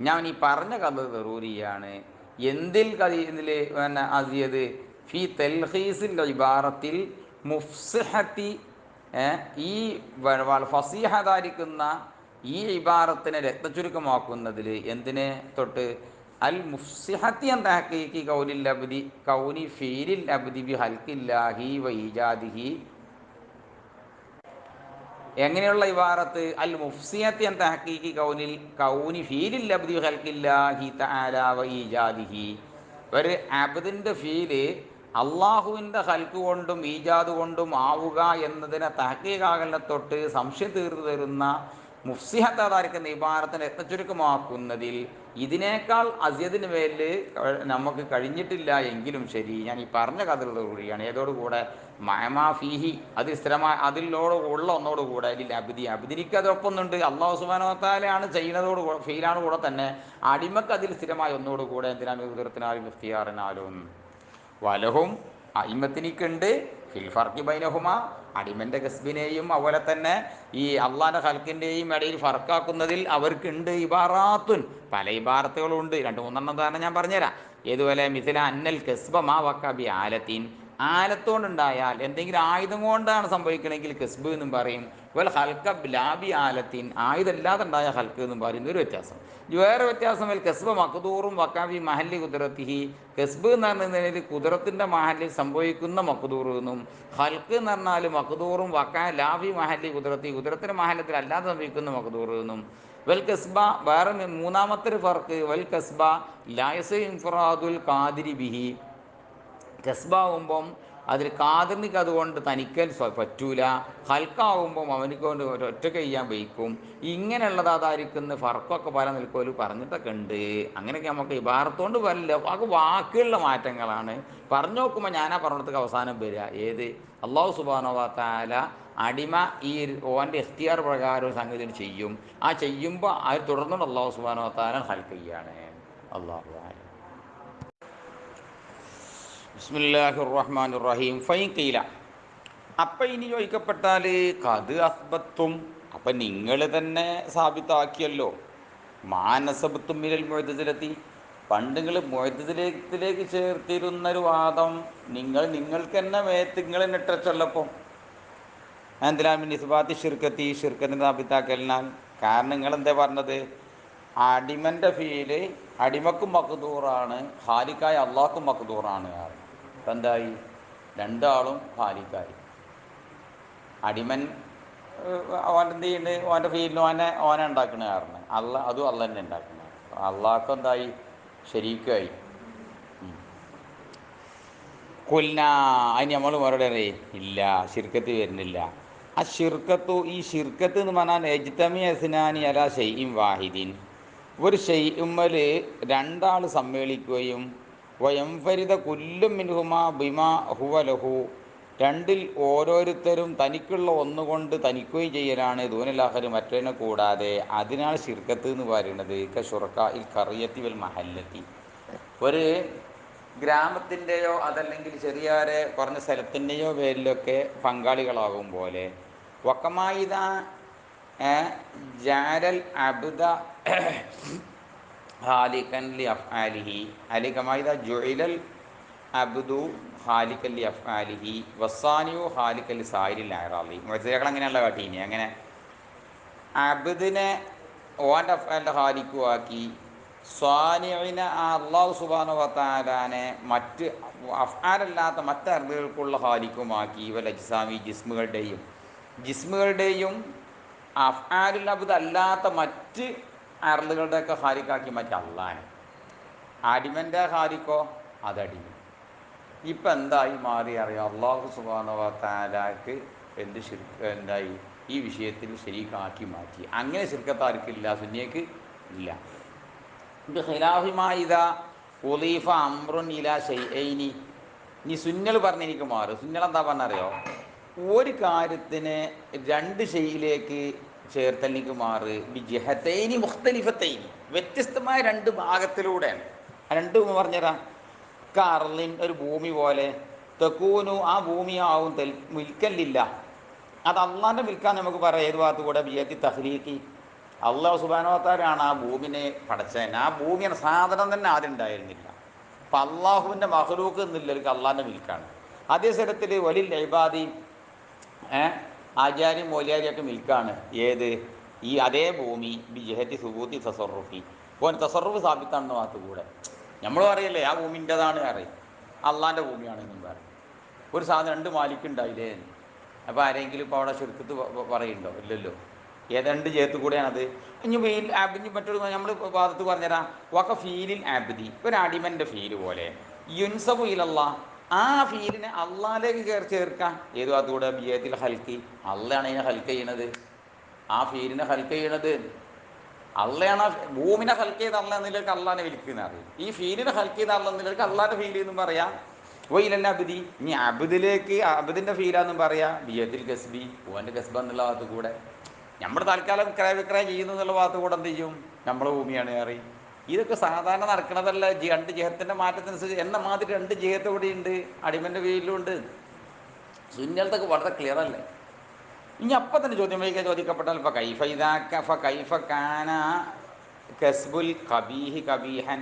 ഞാൻ ഈ പറഞ്ഞ കഥ ദറൂരിയാണ്. എന്തിൽ ഇതിൽ പിന്നെ അസിയത് ഫി തൽഖീസിൽ ഇബാറത്തിൽ മുഫ്സിഹത്തി ഈ ഫസീഹതായിരിക്കുന്ന ഈ ഇബാറത്തിനെ രത്നചുരുക്കമാക്കുന്നതിൽ എന്തിനെ തൊട്ട് അൽ മുഫ്സിഹത്തി എന്ന ഹക്കീക്കി കൗലിൽ അബ്ദി കൗനി ഫീലിൽ അബ്ദി ബി ഹൽക്കില്ലാഹി വ ഈജാദിഹി. എങ്ങനെയുള്ള ഇബാറത്ത്? അൽ മുഫ്സിഹത്തി എന്ന ഹക്കീക്കി കൗനി ഫീലിൽ അബ്ദി ബി ഹൽക്കില്ലാഹി തആല വ ഈജാദിഹി. ഒരു അബ്ദിൻ്റെ ഫീല് അള്ളാഹുവിൻ്റെ ഹൽക്ക് കൊണ്ടും ഈജാദ് കൊണ്ടും ആവുക എന്നതിനെ തഹക്കീകാകലിനെ തൊട്ട് സംശയം തീർന്നു തരുന്ന മുഫ്സിഹത്തായിരിക്കുന്ന ഇബാറത്തിനെ രത്നചുരുക്കമാക്കുന്നതിൽ ഇതിനേക്കാൾ അസ്യദിന് മേലിൽ നമുക്ക് കഴിഞ്ഞിട്ടില്ല എങ്കിലും ശരി, ഞാൻ ഈ പറഞ്ഞ കഥകളോടുകൂടിയാണ്. ഏതോടുകൂടെ മഅമാ ഫീഹി, അത് സ്ഥിരമായി അതിലോട് ഉള്ള ഒന്നോടുകൂടെ ഇതിൽ അബ്ദിനിക്ക് അതൊപ്പമുണ്ട്. അള്ളാഹു സുബ്ഹാനഹു വ തആലയാണ് ചെയ്യുന്നതോട് ഫീലാണ് കൂടെ തന്നെ അടിമക്ക് അതിൽ സ്ഥിരമായി ഒന്നോടുകൂടെ എന്തിനാണ് കുതിർത്തിനാലും ഇഖ്തിയാറിനാലും വലഹും അയിമത്തിനിക്കുണ്ട് ഫിൽ ഫർഖി ബൈനഹുമ, അടിമൻ്റെ കസ്ബിനെയും അതുപോലെ തന്നെ ഈ അള്ളാൻ്റെ ഹൽക്കിൻ്റെയും ഇടയിൽ ഫർക്കാക്കുന്നതിൽ അവർക്കുണ്ട് ഇബാറാത്തുൻ, പല ഇബാറത്തുകളുണ്ട്. 2-3 ഉദാഹരണം ഞാൻ പറഞ്ഞുതരാം. ഏതുപോലെ മിഥില അന്നൽ കസ്ബ മാ വക്ക ബി ആലത്തിൻ, ആലത്തോണ്ടുണ്ടായാൽ എന്തെങ്കിലും ആയുധം കൊണ്ടാണ് സംഭവിക്കണമെങ്കിൽ കസ്ബ് എന്നും പറയും. വൽ ഹൽക്ക ലാബി ആലത്തിൻ, ആയുധമില്ലാതെ ഉണ്ടായ ഹൽക്ക് എന്നും പറയുന്ന ഒരു വ്യത്യാസം. വേറെ വ്യത്യാസം വൽ കസ്ബ മഖ്ദൂറും വക്കാബി മഹല്ലി കുദ്റത്തിഹി, കസ്ബ് എന്ന് പറഞ്ഞതിൽ കുദ്റത്തിൻ്റെ മഹല്ലിൽ സംഭവിക്കുന്ന മഖ്ദൂർ എന്നും, ഹൽക്ക് എന്ന് പറഞ്ഞാൽ മഖ്ദൂറും വക്കാ ലാബി മഹല്ലി കുദ്റത്തി, കുദ്റത്തിൻ്റെ മഹല്ലത്തിൽ അല്ലാതെ സംഭവിക്കുന്ന മഖ്ദൂർ എന്നും. വൽ കസ്ബ വേറെ മൂന്നാമത്തെ ഒരു ഫർക്ക്, വൽ കസ്ബ ലായസ് ഇൻഫറാദുൽ ഖാദിരി ബിഹി, കസ്ബാവുമ്പം അതിൽ കാതിർനിക്ക് അതുകൊണ്ട് തനിക്കൽ പറ്റൂല, ഹൽക്കാവുമ്പം അവനിക്ക് കൊണ്ട് ഒറ്റയ്ക്ക് ചെയ്യാൻ വയ്ക്കും. ഇങ്ങനെയുള്ളത് അതായിരിക്കുന്ന ഫർക്കൊക്കെ പല നിൽക്കോല് പറഞ്ഞിട്ടൊക്കെ ഉണ്ട്. അങ്ങനെയൊക്കെ നമുക്ക് ഇബാറത്തോണ്ട് വരില്ല, അത് വാക്കുകളുടെ മാറ്റങ്ങളാണ്. പറഞ്ഞു നോക്കുമ്പോൾ ഞാനാ പറഞ്ഞിടത്തേക്ക് അവസാനം വരിക ഏത്? അള്ളാഹു സുബ്ഹാനഹു വ തആല അടിമ ഈ ഓൻ്റെ ഇഖ്തിയാർ പ്രകാരം സംഗതി ചെയ്യും. ആ ചെയ്യുമ്പോൾ അത് തുടർന്നുകൊണ്ട് അള്ളാഹു സുബ്ഹാനഹു വ തആല ഹൽക്ക് ചെയ്യാണ്. അള്ളാഹു അഅലം. ബിസ്മില്ലാഹിർ റഹ്മാനിർ റഹീം. ഫൈൻ ഖീല, അപ്പം ഇനി ചോദിക്കപ്പെട്ടാൽ ഖദ് അസ്ബത്തും, അപ്പം നിങ്ങൾ തന്നെ സാബിത്താക്കിയല്ലോ, മാനസബത്തും മിനൽ മുഅ്തസിലത്തി, പണ്ട് നിങ്ങൾ മുഅ്തസിലത്തിലേക്ക് ചേർത്തിരുന്നൊരു വാദം നിങ്ങൾക്ക് തന്നെ മേത്ത് നിങ്ങൾ തന്നെ ഇട്ടച്ചല്ലപ്പം എന്തിനാ നിസ്ബാത്തി ഷിർക്കത്തി, ഷിർക്കത്തിൻ്റെ സാബിത്താക്കലിനാൽ. കാരണം നിങ്ങളെന്താ പറഞ്ഞത്? അടിമൻ്റെ ഫീല് അടിമക്കും മഖ്ദൂറാണ്, ഖാലിക്കായ അള്ളാഹ്ക്കും മഖ്ദൂറാണ്. അപ്പം എന്തായി? രണ്ടാളും ഖാലിക്കായി. അടിമൻ ഓൻ എന്ത് ചെയ്യുന്നുണ്ട്? ഓൻ്റെ ഫീലിന് ഓനെ ഉണ്ടാക്കുന്ന കാരണം അതും അള്ള തന്നെ ഉണ്ടാക്കുന്നത്. അള്ളാഹ്ക്കും എന്തായി? ശരീക്കായി. കൊല്ല അതിന് നമ്മൾ മറുപടി അറിയേ ഇല്ല, ഷിർക്കത്ത് വരുന്നില്ല. ആ ഷിർക്കത്തു, ഈ ഷിർക്കത്ത് എന്ന് പറഞ്ഞാൽ എജ്തമി അസ്നാനി അല ഷൈഇൻ വാഹിദിൻ, ഒരു ഷൈഉമ്മൽ രണ്ടാൾ സമ്മേളിക്കുകയും വയംഫരിദ കുല്ലും മിൻഹുമാ ബിമാ ഹുവ ലഹു, രണ്ടിൽ ഓരോരുത്തരും തനിക്കുള്ള ഒന്നുകൊണ്ട് തനിക്കുകയും ചെയ്യലാണ് ദൂനലാഹരി മറ്റൊന്നെ കൂടാതെ. അതിനാണ് ഷിർക്കത്ത് എന്ന് പറയുന്നത്. ഷുറക്ക ഇൽ ഖറിയത്തി വൽ മഹല്ലത്തി, ഒരു ഗ്രാമത്തിൻ്റെയോ അതല്ലെങ്കിൽ ചെറിയ കുറഞ്ഞ സ്ഥലത്തിൻ്റെയോ പേരിലൊക്കെ പങ്കാളികളാകും പോലെ. വക്കമായിദ ജാരൽ അബ്ദ ഹാലിക്കൻ ലി അഫ്ആലിഹി, അലി കമായിദ ജുഇലൽ അബ്ദു ഹാലിക്കൻ ലി അഫ്ആലിഹി വസാനിയു ഹാലിക്കൻ ലി സായിരിൽ അഅറാളി. മുഅ്തസിലകൾ അങ്ങനെയുള്ള കാട്ടീനി. അങ്ങനെ അബ്ദിനെ ഓൻ്റെ അഫ്ആലിൻ്റെ ഹാലിക്കുമാക്കി, സ്വാനിഇനെ ആ അള്ളാഹു സുബ്ഹാനഹു വ തആലാനെ മറ്റ് അഫ്ആലല്ലാത്ത മറ്റ് അർളുകൾക്കുള്ള ഹാലിക്കുമാക്കി. വൽ അജ്സാമി, ജിസ്മുകളുടെയും അഫ്ആലുൽ അബ്ദ് അല്ലാത്ത മറ്റ് അർളുകളുടെയൊക്കെ ഹാലിക്കാക്കി മാറ്റി അള്ളാനെ. അടിമൻ്റെ ഹാലിക്കോ അതടിമ. ഇപ്പം എന്തായി മാറി അറിയാം? അള്ളാഹു സുബ്ഹാനഹു വ തആലക്ക് എന്തായി? ഈ വിഷയത്തിൽ ശരീക്കാക്കി മാറ്റി. അങ്ങനെ ശിർക്കത്താർക്കില്ല, സുന്നിയക്ക് ഇല്ല. ഖിലാഫിമായിദ ഉളീഫ അംറുൻ ഇലാ ഷൈഅൈനി, ഇനി സുന്നൽ പറഞ്ഞെനിക്ക് മാറും. സുന്നൽ എന്താ പറഞ്ഞറിയോ? ഒരു കാര്യത്തിന് രണ്ട് ഷെയ്യിലേക്ക് ചേർത്തലിക്ക് മാറ് ബിജിഹത്തൈനി മുഖ്തലിഫത്തൈനി, വ്യത്യസ്തമായ രണ്ട് ഭാഗത്തിലൂടെയാണ്. രണ്ട് പറഞ്ഞുതരാം. കർലിൻ, ഒരു ഭൂമി പോലെ, തെക്കൂനു, ആ ഭൂമിയാവും മിൽക്കല്ലില്ല, അത് അള്ളാൻ്റെ മിൽക്കാൻ നമുക്ക് പറയാം. ഏത് ഭാഗത്ത് കൂടെ? ബിയത്തി തഹ്ലീഖി, അള്ളാഹു സുബ്ഹാനഹു വ തആലയാണ് ആ ഭൂമിനെ പടച്ചത്. ആ ഭൂമിയുടെ സാധനം തന്നെ ആദ്യം ഉണ്ടായിരുന്നില്ല. അപ്പം അള്ളാഹുവിൻ്റെ മഖ്ലൂഖ് എന്നില്ലവർക്ക് അള്ളാഹിൻ്റെ മിൽക്കാണ്. അതേ സ്ഥലത്തിൽ വലിൽ ഇബാദി ആചാര്യം മൗലിയാരിയൊക്കെ മിൽക്കാണ്. ഏത്? ഈ അതേ ഭൂമി ബി ജഹത്തി സുബൂത്തി തസറുഫി, ഓൻ തസറുഫ് സ്ഥാപിത്താണെന്ന ഭാഗത്ത് കൂടെ നമ്മൾ പറയല്ലേ ആ ഭൂമിൻ്റെതാണ് പറയും, അള്ളാൻ്റെ ഭൂമിയാണെന്നും പറയും. ഒരു സാധനം രണ്ട് മാലിക്കുണ്ടായില്ലേ? അപ്പോൾ ആരെങ്കിലും ഇപ്പോൾ അവിടെ ശുരുക്കത്ത് പറയുന്നുണ്ടോ? ഇല്ലല്ലോ. ഏതാണ്ട് ജഹത്ത് കൂടെയാണത്. ഇനി ഇനി മറ്റൊരു നമ്മൾ ഭാഗത്ത് പറഞ്ഞുതരാം. വക ഫീലിൻ ആബ്ദി, ഒരു അടിമൻ്റെ ഫീല് പോലെ യുൻസബു ഇലല്ലാ, ആ ഫീലിനെ അള്ളാഹിലേക്ക് ചേർക്കാം. ഏതു അതുകൂടെ ബിയത്തിൽ ഹൽക്കി, അള്ളയാണ് അതിനെ ഹൽക്ക് ചെയ്യണത്. ആ ഫീലിനെ ഹൽക്ക് ചെയ്യണത് അള്ളയാണ്. ഭൂമിനെ ഹൽക്ക് ചെയ്ത് അള്ള എന്നിലേക്ക് അള്ളാനെ വിളിക്കുന്ന അറിയും. ഈ ഫീലിനെ ഹൽക്ക് ചെയ്ത് അള്ള എന്നിലേക്ക് അള്ളാൻ്റെ ഫീൽ എന്നും പറയാം. വയിലല്ല അബിദി, ഇനി അബിദിലേക്ക് അബിദിൻ്റെ ഫീലാന്നും പറയാം. ബിയത്തിൽ ഗസ്ബി, ഓൻ്റെ ഗസ്ബ എന്നുള്ള ഭാഗത്ത് കൂടെ നമ്മൾ തൽക്കാലം ക്രയവിക്രയം ചെയ്യുന്നു എന്നുള്ള ഭാഗത്ത് കൂടെ എന്ത് ചെയ്യും? നമ്മളെ ഭൂമിയാണ് കയറി. ഇതൊക്കെ സാധാരണ നടക്കണതല്ല. രണ്ട് ജിഹത്തിൻ്റെ മാറ്റത്തിനനുസരിച്ച് എന്ന മാതിരി രണ്ട് ജിഹത്ത് ഇവിടെ ഉണ്ട്, അടിമൻ്റെ ഫീലിലും ഉണ്ട്. സുന്നലത്തൊക്കെ വളരെ ക്ലിയർ അല്ലേ? ഇനി അപ്പം തന്നെ ചോദ്യം വൈകാൻ ചോദിക്കപ്പെട്ടാൽ ഇപ്പോൾ കൈഫ കാന കസ്ബുൽ കബീഹി കബീഹൻ,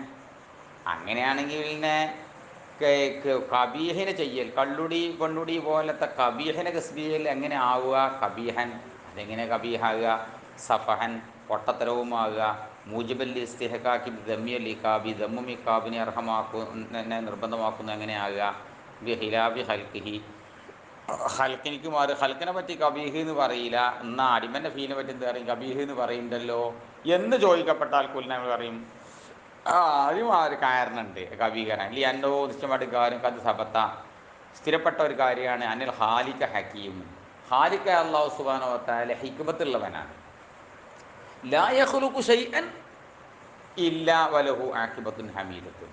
അങ്ങനെയാണെങ്കിൽ പിന്നെ കബീഹിനെ ചെയ്യൽ, കള്ളുടി പെണ്ണുടി പോലത്തെ കബീഹിനെ കസ്ബിയൽ എങ്ങനെ ആവുക? കബീഹൻ, അതെങ്ങനെ കബീഹാകുക? സഫഹൻ, പൊട്ടത്തരവുമാകുക. മൂജിബല്ലി ഇസ്തിഹക്കാക്കി ദമ്മിയൽ ഇക്കാബി, ദമ്മും ഇക്കാബിനെ അർഹമാക്കുന്ന നിർബന്ധമാക്കുന്നു എങ്ങനെയാകുക? ബി ഹിലാബി ഹൽക്കിഹി, ഹൽക്കിനിക്ക് മാറി. ഹൽക്കിനെ പറ്റി കബീഹ് എന്ന് പറയില്ല, എന്നാൽ അടിമൻ്റെ ഫീലിനെ പറ്റി എന്ത് പറയും? കബീഹ് എന്ന് പറയുന്നുണ്ടല്ലോ എന്ന് ചോദിക്കപ്പെട്ടാൽ നമ്മൾ പറയും അതിനും ആ ഒരു കാരണമുണ്ട് കബീകരൻ. ഇല്ല എന്നോ നിശ്ചയമായിട്ട് കാര്യം കത് സബത്ത, സ്ഥിരപ്പെട്ട ഒരു കാര്യമാണ്. അനിൽ ഹാലിക്ക ഹക്കീം, ഹാലിക്ക അല്ലാഹു സുബ്ഹാനഹു വ തആല ഹിക്മത്തുള്ളവനാണ്. ലാ യഖ്ലുഖു ശൈഅൻ ഇല്ലാ വലഹു ആഖിബത്തുൻ ഹമീദത്തുൻ,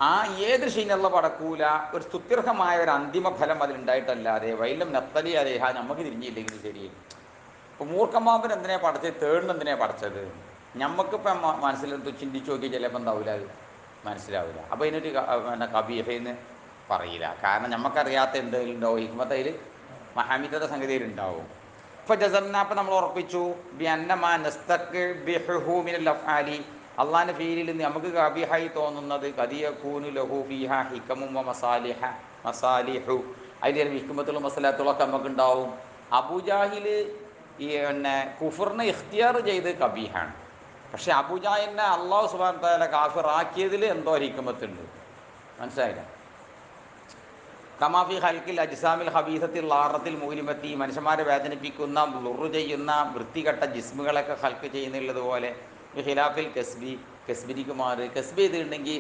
ആ ഏത് ഷീനുള്ള പടക്കൂല, ഒരു സ്തുത്യർഹമായ ഒരു അന്തിമ ഫലം അതിലുണ്ടായിട്ടല്ലാതെ വൈലം നത്തലി അലേഹ, നമുക്ക് തിരിഞ്ഞില്ലെങ്കിൽ ശരി. ഇപ്പോൾ മൂർഖമ്പാമ്പൻ എന്തിനാ പഠിച്ചത്? തേടിന് എന്തിനാ പഠിച്ചത്? നമുക്കിപ്പം മനസ്സിലെടുത്ത് ചിന്തിച്ച് നോക്കി ചിലപ്പോൾ എന്താവില്ല, അത് മനസ്സിലാവില്ല. അപ്പോൾ ഇതിനൊരു പിന്നെ കബീഹെന്ന് പറയില്ല. കാരണം നമുക്കറിയാത്ത എന്തെങ്കിലും ഉണ്ടാവും, ഹിക്മത്തയിൽ മഹാമിദയുടെ സംഗതിയിലുണ്ടാവും. ഇപ്പോൾ ജസംന, അപ്പം നമ്മൾ ഉറപ്പിച്ചു ബി അന്നമാ നസ്തഖ് ബിഹു മിനൽ അഫ്ആലി, അള്ളാഹിൻ്റെ ഫീലിൽ നിന്ന് നമുക്ക് കബീഹായി തോന്നുന്നത് കദിയകൂനു ലഹു ഫീഹ ഹിക്കമും മസാലിഹു, അതിൽ ഹിക്മത്തുള്ള മസലാത്തുകളൊക്കെ നമുക്കുണ്ടാവും. അബൂജാഹിൽ ഈ പിന്നെ കുഫറിനെ ഇഖ്തിയാർ ചെയ്ത് കബീഹാണ്. പക്ഷേ അബൂജാഹിലിനെ അള്ളാഹു സുബ്ഹാനഹു വ തആല കാഫിറാക്കിയതിൽ എന്തോ ഹിക്മത്തുണ്ട്. മനസ്സിലായില്ല? കമാഫി ഹൽക്കിൽ അജ്സാമിൽ ഹബീസത്തിൽ ലാറത്തിൽ മൂലിമത്തി, മനുഷ്യന്മാരെ വേദനിപ്പിക്കുന്ന ലുറു ചെയ്യുന്ന വൃത്തികെട്ട ജിസ്മുകളൊക്കെ ഹൽക്ക് ചെയ്യുന്നുള്ളത് പോലെ ഖിലാഫിൽ കസ്ബി, കസ്ബിനിക്ക് മാറി കസ്ബി ചെയ്തിട്ടുണ്ടെങ്കിൽ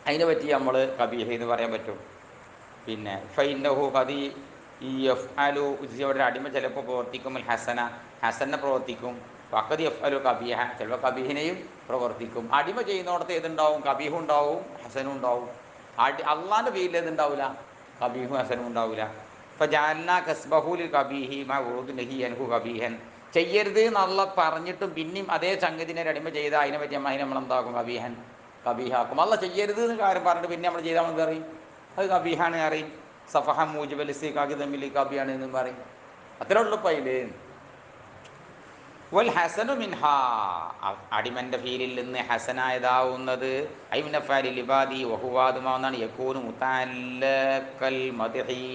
അതിനെ പറ്റി നമ്മൾ കബീഹ എന്ന് പറയാൻ പറ്റും. പിന്നെ ഫൈനഹു കതി ഈ എഫ് അലു, ഒരു അടിമ ചിലപ്പോൾ പ്രവർത്തിക്കും ഹസന, ഹസനെ പ്രവർത്തിക്കും. വക്കതി എഫ് അലു കബീഹ, ചിലപ്പോൾ കബീഹിനെയും പ്രവർത്തിക്കും. അടിമ ചെയ്യുന്നിടത്ത് ഏതുണ്ടാവും? കബീഹും ഉണ്ടാവും ഹസനും ഉണ്ടാവും. അള്ളാൻ്റെ പേരിൽ ഏതുണ്ടാവില്ല? കബീഹും ഹസനും ഉണ്ടാവില്ല. ഇപ്പം ജാലന കസ്ബഹുൽ കബീഹി മാ ഉറുദ് നഹി അൻഹു കബീഹൻ, ചെയ്യരുത് എന്നുള്ള പറഞ്ഞിട്ടും പിന്നെയും അതേ സംഗതിനെ അടിമ ചെയ്താൽ അതിനെ പറ്റി അതിനെ നമ്മളെന്താക്കും? കബീഹൻ, കബീഹാക്കും. അല്ല ചെയ്യരുത് എന്ന് കാര്യം പറഞ്ഞിട്ട് പിന്നെ നമ്മൾ ചെയ്താൽ മതി അറിയും, അത് കബീഹാണ് അറിയും. സഫഹ മൂജിബൽ ഇസ്തിഖാഖി തമ്മിൽ കബിയാണ് എന്നും പറയും. അത്രേ ഉള്ളൂ. പൈല് വൽ ഹസനു മിൻഹ, അടിമൻ്റെ ഫീലിൽ നിന്ന് ഹസനായതാവുന്നത് ഐമിനഫാലി ലിബാദി വഹുവാദുമാവുന്നതാണ്. യക്കൂന് മുതല്ലക്കൽ മദ്ഹി,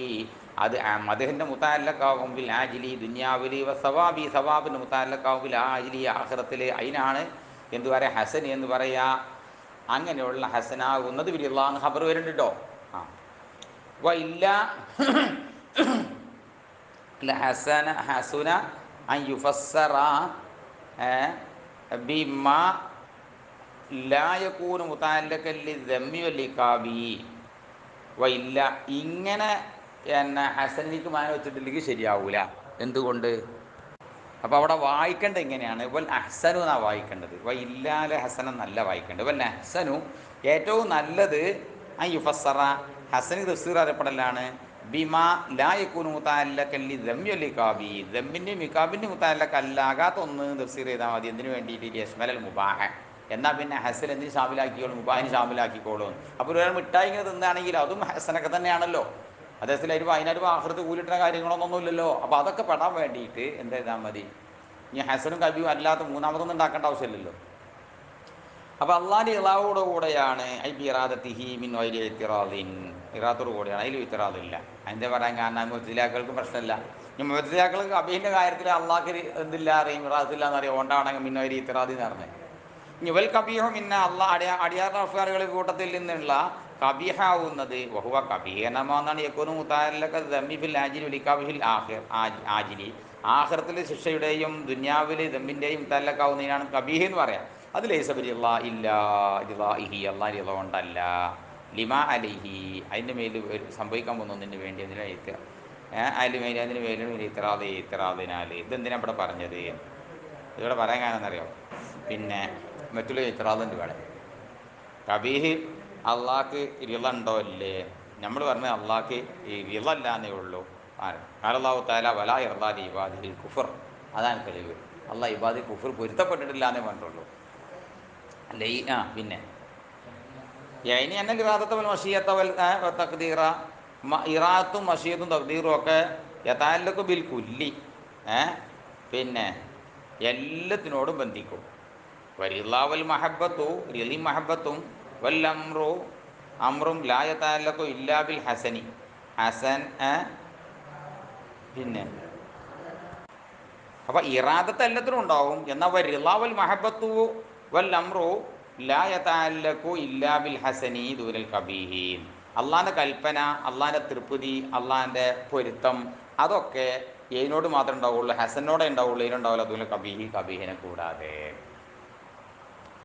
അത് മദ്ഹിൻ്റെ മുതല്ലക്കാവും ബിൽ ആജിലി ദുനിയാവിലി വസവാബി, സവാബിൻ്റെ മുതല്ലക്കാവും ബിൽ ആജിലി ആഖിറത്തിൽ. അതിനാണ് എന്തു പറയുക? ഹസൻ എന്ന് പറയുക. അങ്ങനെയുള്ള ഹസനാകുന്നത് ബില്ലാന്ന് ഖബർ വരുന്നുണ്ട് കേട്ടോ. വ ഇല്ല ഹസന ഹസുന അൻ യുഫസ്സറ ബിമാ ലാ യകൂനു മുതഅല്ലഖൻ ലിദ്ദമ്മി വൽ-ഇഖാബി. വ ഇല്ല, ഇങ്ങനെ എന്നെ ഹസനിലേക്ക് മാന വെച്ചിട്ടില്ലെങ്കിൽ ശരിയാവൂല. എന്തുകൊണ്ട്? അപ്പോൾ അവിടെ വായിക്കേണ്ടത് ഇങ്ങനെയാണ്, വൽ അഹ്സനു എന്നാണ് വായിക്കേണ്ടത്. വ ഇല്ലാലെ ഹസന നല്ല വായിക്കേണ്ടത്. വൽ അഹ്സനു, ഏറ്റവും നല്ലത് അൻ യുഫസ്സറ, ഹസനി തഫ്സീർ അറിയപ്പെടലാണ് ബിമാ ലാ യകൂനു മുതഅല്ലഖൻ ലിദ്ദമ്മി വൽ-ഇഖാബി, ദമ്മിൻ്റെയും ഇഖാബിൻ്റെയും മുതഅല്ലഖ് അല്ലാകാത്ത ഒന്ന് തഫ്സീർ ചെയ്താൽ മതി. എന്തിനു വേണ്ടിയിട്ട്? യശ്മലൽ മുബാഹ, എന്നാൽ പിന്നെ ഹസൻ എന്തിന് ഷാമിലാക്കിക്കോളും? മുബാഹിന് ഷാമിലാക്കിക്കോളും. അപ്പോൾ ഒരാൾ മിഠായി ഇങ്ങനെ തിന്നാണെങ്കിൽ അതും ഹസനൊക്കെ തന്നെയാണല്ലോ. അദ്ദേഹത്തിൽ അതിനായിട്ട് ആഖിറത്ത് കൂലിട്ടുന്ന കാര്യങ്ങളൊന്നുമില്ലല്ലോ. അപ്പോൾ അതൊക്കെ പെടാൻ വേണ്ടിയിട്ട് എന്ത് ചെയ്താൽ മതി? ഇനി ഹസനും കബിയും അല്ലാത്ത മൂന്നാമതൊന്നും ഉണ്ടാക്കേണ്ട ആവശ്യമില്ലല്ലോ. അപ്പോൾ അള്ളാഹിൻ്റെ ഇറാവോട് കൂടെയാണ് ഐ ബി ഇറാദത്തിഹി മിൻ വൈരി ഇത്തിറാദിൻ, ഇറാത്തോട് കൂടെയാണ്, അതിൽ ഇത്തിറാദില്ല. അതിൻ്റെ പറയാൻ കാരണം മുഅ്തസിലാക്കൾക്ക് പ്രശ്നമില്ല. ഈ മുഅ്തസിലാക്കൾക്ക് അബീൻ്റെ കാര്യത്തിൽ അള്ളാഹ്ക്ക് എന്തില്ല അറിയും, ഇറാത്തില്ല എന്നറിയാം, കൊണ്ടാണെങ്കിൽ മിൻ വൈരി ഇത്തിറാദി എന്ന് പറഞ്ഞത്. ഇവൽ കബീഹു മിന്ന അള്ളാഹ് അടിയാർ അഫ്ഗാനുകളുടെ കൂട്ടത്തിൽ നിന്നുള്ള കബീഹാവുന്നത് വഹുവ കബീഹനമാന്നാണ് യക്കൂനു മുത്താലക ദമ്മി ഫിൽ ആജിലി വലിക്കാബിഹിൽ ആജിലി, ആഖിറത്തിൽ ശിക്ഷയുടെയും ദുന്യാവിൽ ദമ്മിൻ്റെയും മുത്താലക്കാവുന്നതിനാണ് കബീഹ് എന്ന് പറയാം. അത് ലൈസബിൽ ഇല്ല ഇഹി അള്ളാഹ് റിള കൊണ്ടല്ല, ലിമാ അലിഹി അതിൻ്റെ മേൽ സംഭവിക്കാൻ പോകുന്നതിന് വേണ്ടി അതിന് അതിന് മേലും ഇത്തറാദിനാൽ. ഇതെന്തിനാണ് ഇവിടെ പറഞ്ഞത്? ഇവിടെ പറയാൻ കാണുന്നറിയോ? പിന്നെ മറ്റുള്ള ഇത്തറാദുണ്ട് ഇവിടെ. കബീഹ് അള്ളാഹ്ക്ക് റിള ഉണ്ടോ ഇല്ലേ? നമ്മൾ പറഞ്ഞത് അള്ളാഹ്ക്ക് ഈ റിള അല്ലാന്നേ ഉള്ളൂ. അല്ലാഹു തആല വലാ യർദാ ലി ഇബാദിഹിൽ കുഫർ, അതാണ് തെളിവ്. അള്ളാഹ് ഇബാദിൽ കുഫർ പൊരുത്തപ്പെട്ടിട്ടില്ല എന്നേ പറഞ്ഞിട്ടുള്ളൂ. അല്ല പിന്നെ ഇനി എന്നെ ഇറാദത്തവൽ മഷിയത്തവൽ തഖ്ദീറ, ഇറാത്തും മഷിയത്തും തഖ്ദീറും ഒക്കെ യതഅല്ലഖു ബിൽ കുല്ലി, പിന്നെ എല്ലാത്തിനോടും ബന്ധിക്കും. വരിളാവൽ മഹബത്തു റിളി മഹബത്തും വൽ അമ്രും ലാ യതഅല്ലഖു ഇല്ലാ ബിൽ ഹസനി, ഹസൻ പിന്നെ അപ്പോൾ ഇറാദത്ത് എല്ലാത്തിനും ഉണ്ടാവും. എന്നാൽ വരിളാവൽ മഹബത്തു വൽ അമ്രു ലാ യതഅല്ലഖു ഇല്ലാ ബിൽ ഹസനി ദൂനൽ കബീഹീൻ. അള്ളാഹിൻ്റെ കൽപ്പന, അള്ളാഹിൻ്റെ തൃപ്തി, അള്ളാഹിൻ്റെ പൊരുത്തം അതൊക്കെ ഇതിനോട് മാത്രമേ ഉണ്ടാവുള്ളൂ, ഹസനോടെ ഉണ്ടാവുള്ളൂ, ഇതിനുണ്ടാവില്ല ദൂനൽ കബീഹി, കബീഹിനെ കൂടാതെ.